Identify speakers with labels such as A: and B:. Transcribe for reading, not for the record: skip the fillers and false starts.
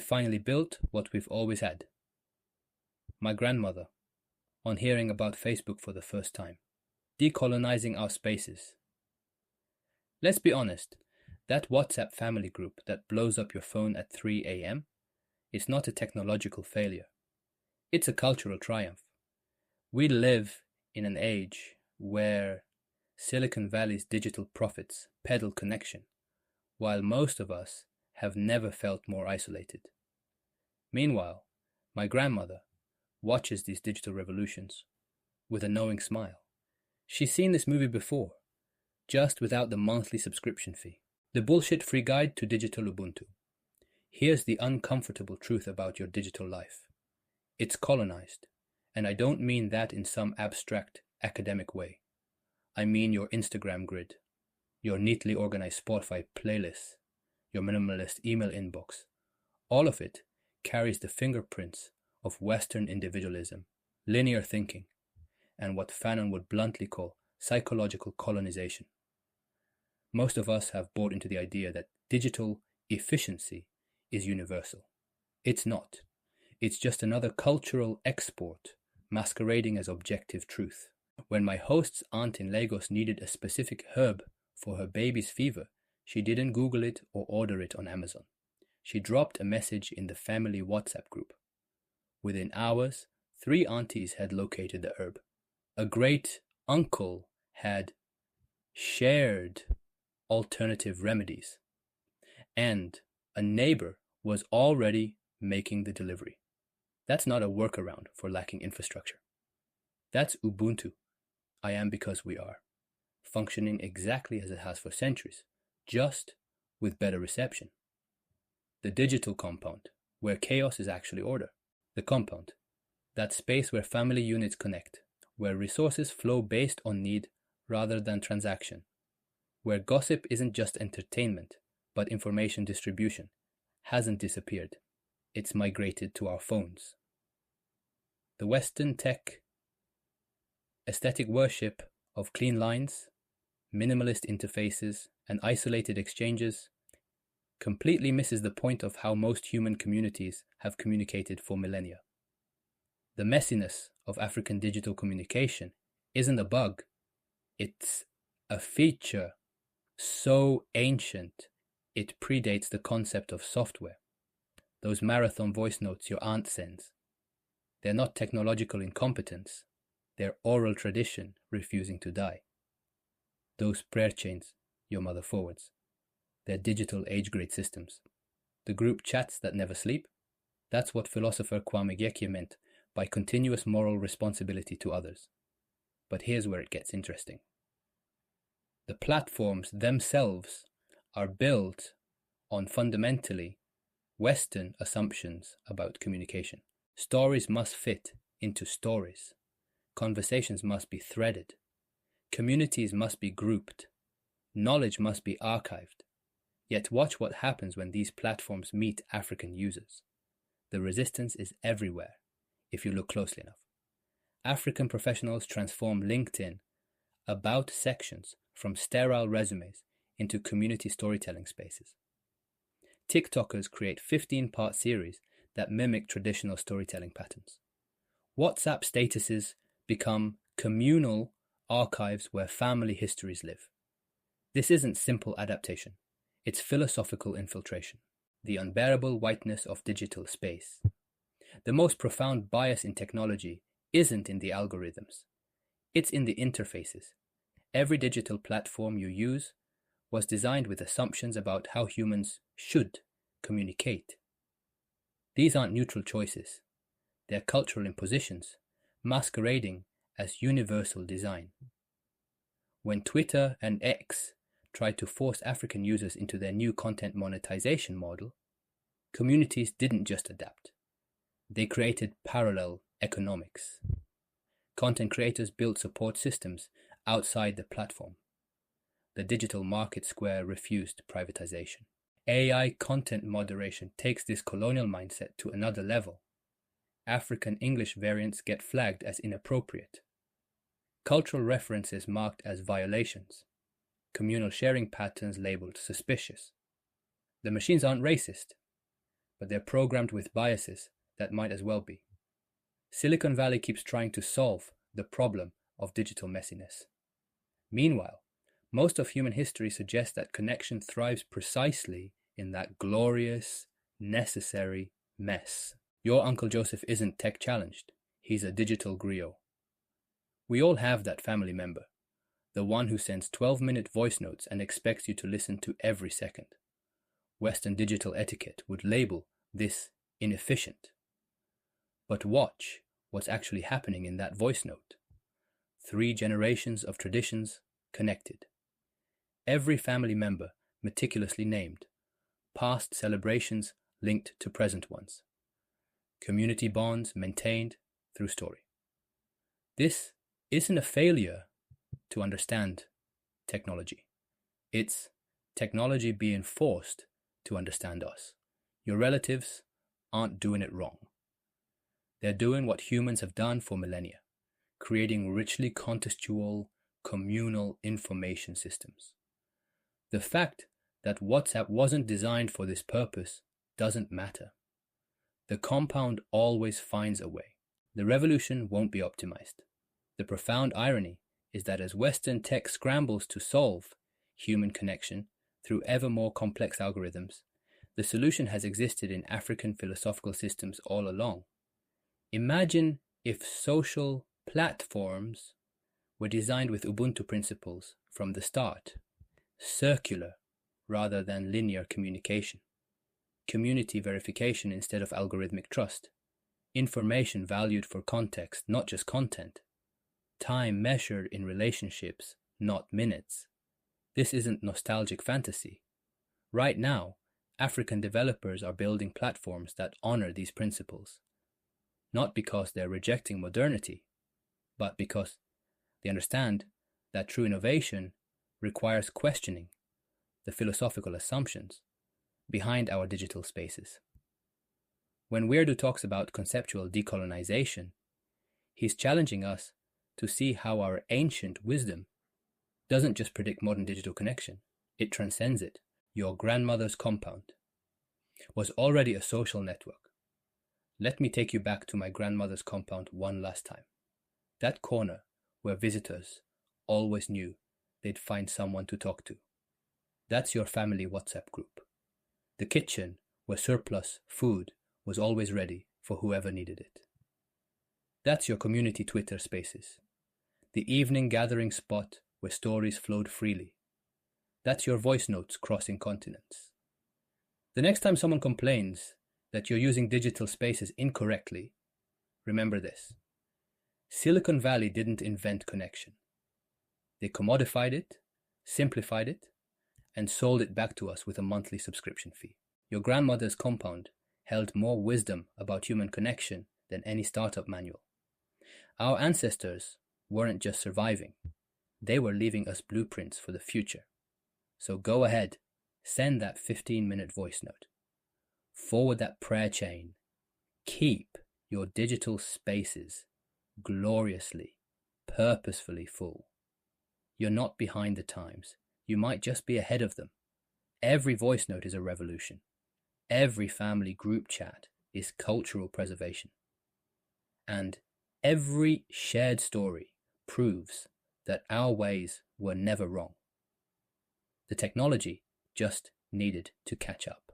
A: they've finally built what we've always had. My grandmother, on hearing about Facebook for the first time, decolonizing our spaces. Let's be honest, that WhatsApp family group that blows up your phone at 3 a.m. is not a technological failure. It's a cultural triumph. We live in an age where Silicon Valley's digital prophets peddle connection, while most of us have never felt more isolated. Meanwhile, my grandmother watches these digital revolutions with a knowing smile. She's seen this movie before, just without the monthly subscription fee. The bullshit-free guide to digital Ubuntu. Here's the uncomfortable truth about your digital life. It's colonized, and I don't mean that in some abstract academic way. I mean your Instagram grid, your neatly organized Spotify playlists, your minimalist email inbox. All of it carries the fingerprints of Western individualism, linear thinking, and what Fanon would bluntly call psychological colonization. Most of us have bought into the idea that digital efficiency is universal. It's not. It's just another cultural export masquerading as objective truth. When my host's aunt in Lagos needed a specific herb for her baby's fever, she didn't Google it or order it on Amazon. She dropped a message in the family WhatsApp group. Within hours, 3 aunties had located the herb. A great uncle had shared alternative remedies, and a neighbor was already making the delivery. That's not a workaround for lacking infrastructure. That's Ubuntu. I am because we are, functioning exactly as it has for centuries, just with better reception. The digital compound, where chaos is actually order. The compound, that space where family units connect, where resources flow based on need rather than transaction, where gossip isn't just entertainment, but information distribution, hasn't disappeared. It's migrated to our phones. The Western tech aesthetic worship of clean lines, minimalist interfaces, and isolated exchanges completely misses the point of how most human communities have communicated for millennia. The messiness of African digital communication isn't a bug, it's a feature so ancient it predates the concept of software. Those marathon voice notes your aunt sends, they're not technological incompetence, they're oral tradition refusing to die. Those prayer chains your mother forwards, they're digital age-grade systems. The group chats that never sleep, that's what philosopher Kwame Gyekye meant by continuous moral responsibility to others. But here's where it gets interesting. The platforms themselves are built on fundamentally Western assumptions about communication. Stories must fit into stories. Conversations must be threaded. Communities must be grouped. Knowledge must be archived. Yet watch what happens when these platforms meet African users. The resistance is everywhere, if you look closely enough. African professionals transform LinkedIn about sections from sterile resumes into community storytelling spaces. TikTokers create 15-part series that mimic traditional storytelling patterns. WhatsApp statuses become communal archives where family histories live. This isn't simple adaptation. It's philosophical infiltration. The unbearable whiteness of digital space. The most profound bias in technology isn't in the algorithms. It's in the interfaces. Every digital platform you use was designed with assumptions about how humans should communicate. These aren't neutral choices. They're cultural impositions, masquerading as universal design. When Twitter and X tried to force African users into their new content monetization model, communities didn't just adapt. They created parallel economics. Content creators built support systems outside the platform. The digital market square refused privatization. AI content moderation takes this colonial mindset to another level. African English variants get flagged as inappropriate. Cultural references marked as violations. Communal sharing patterns labeled suspicious. The machines aren't racist. but they're programmed with biases that might as well be. Silicon Valley keeps trying to solve the problem of digital messiness. Meanwhile, most of human history suggests that connection thrives precisely in that glorious, necessary mess. Your Uncle Joseph isn't tech-challenged. He's a digital griot. We all have that family member, the one who sends 12-minute voice notes and expects you to listen to every second. Western digital etiquette would label this inefficient. But watch what's actually happening in that voice note. 3 generations of traditions connected. Every family member meticulously named. Past celebrations linked to present ones. Community bonds maintained through story. This isn't a failure to understand technology. It's technology being forced to understand us. Your relatives aren't doing it wrong. They're doing what humans have done for millennia, creating richly contextual, communal information systems. The fact that WhatsApp wasn't designed for this purpose doesn't matter. The compound always finds a way. The revolution won't be optimized. The profound irony is that as Western tech scrambles to solve human connection through ever more complex algorithms, the solution has existed in African philosophical systems all along. Imagine if social platforms were designed with Ubuntu principles from the start, circular rather than linear communication, community verification instead of algorithmic trust, information valued for context, not just content, time measured in relationships, not minutes. This isn't nostalgic fantasy. Right now, African developers are building platforms that honor these principles, not because they're rejecting modernity, but because they understand that true innovation requires questioning the philosophical assumptions behind our digital spaces. When Weirdo talks about conceptual decolonization, he's challenging us to see how our ancient wisdom doesn't just predict modern digital connection, it transcends it. Your grandmother's compound was already a social network. Let me take you back to my grandmother's compound one last time. That corner where visitors always knew they'd find someone to talk to. That's your family WhatsApp group. The kitchen where surplus food was always ready for whoever needed it. That's your community Twitter spaces. The evening gathering spot where stories flowed freely. That's your voice notes crossing continents. The next time someone complains that you're using digital spaces incorrectly, remember this. Silicon Valley didn't invent connection. They commodified it, simplified it, and sold it back to us with a monthly subscription fee. Your grandmother's compound held more wisdom about human connection than any startup manual. Our ancestors weren't just surviving, they were leaving us blueprints for the future. So go ahead, send that 15-minute voice note. Forward that prayer chain. Keep your digital spaces gloriously, purposefully full. You're not behind the times. You might just be ahead of them. Every voice note is a revolution. Every family group chat is cultural preservation. And every shared story proves that our ways were never wrong. The technology just needed to catch up.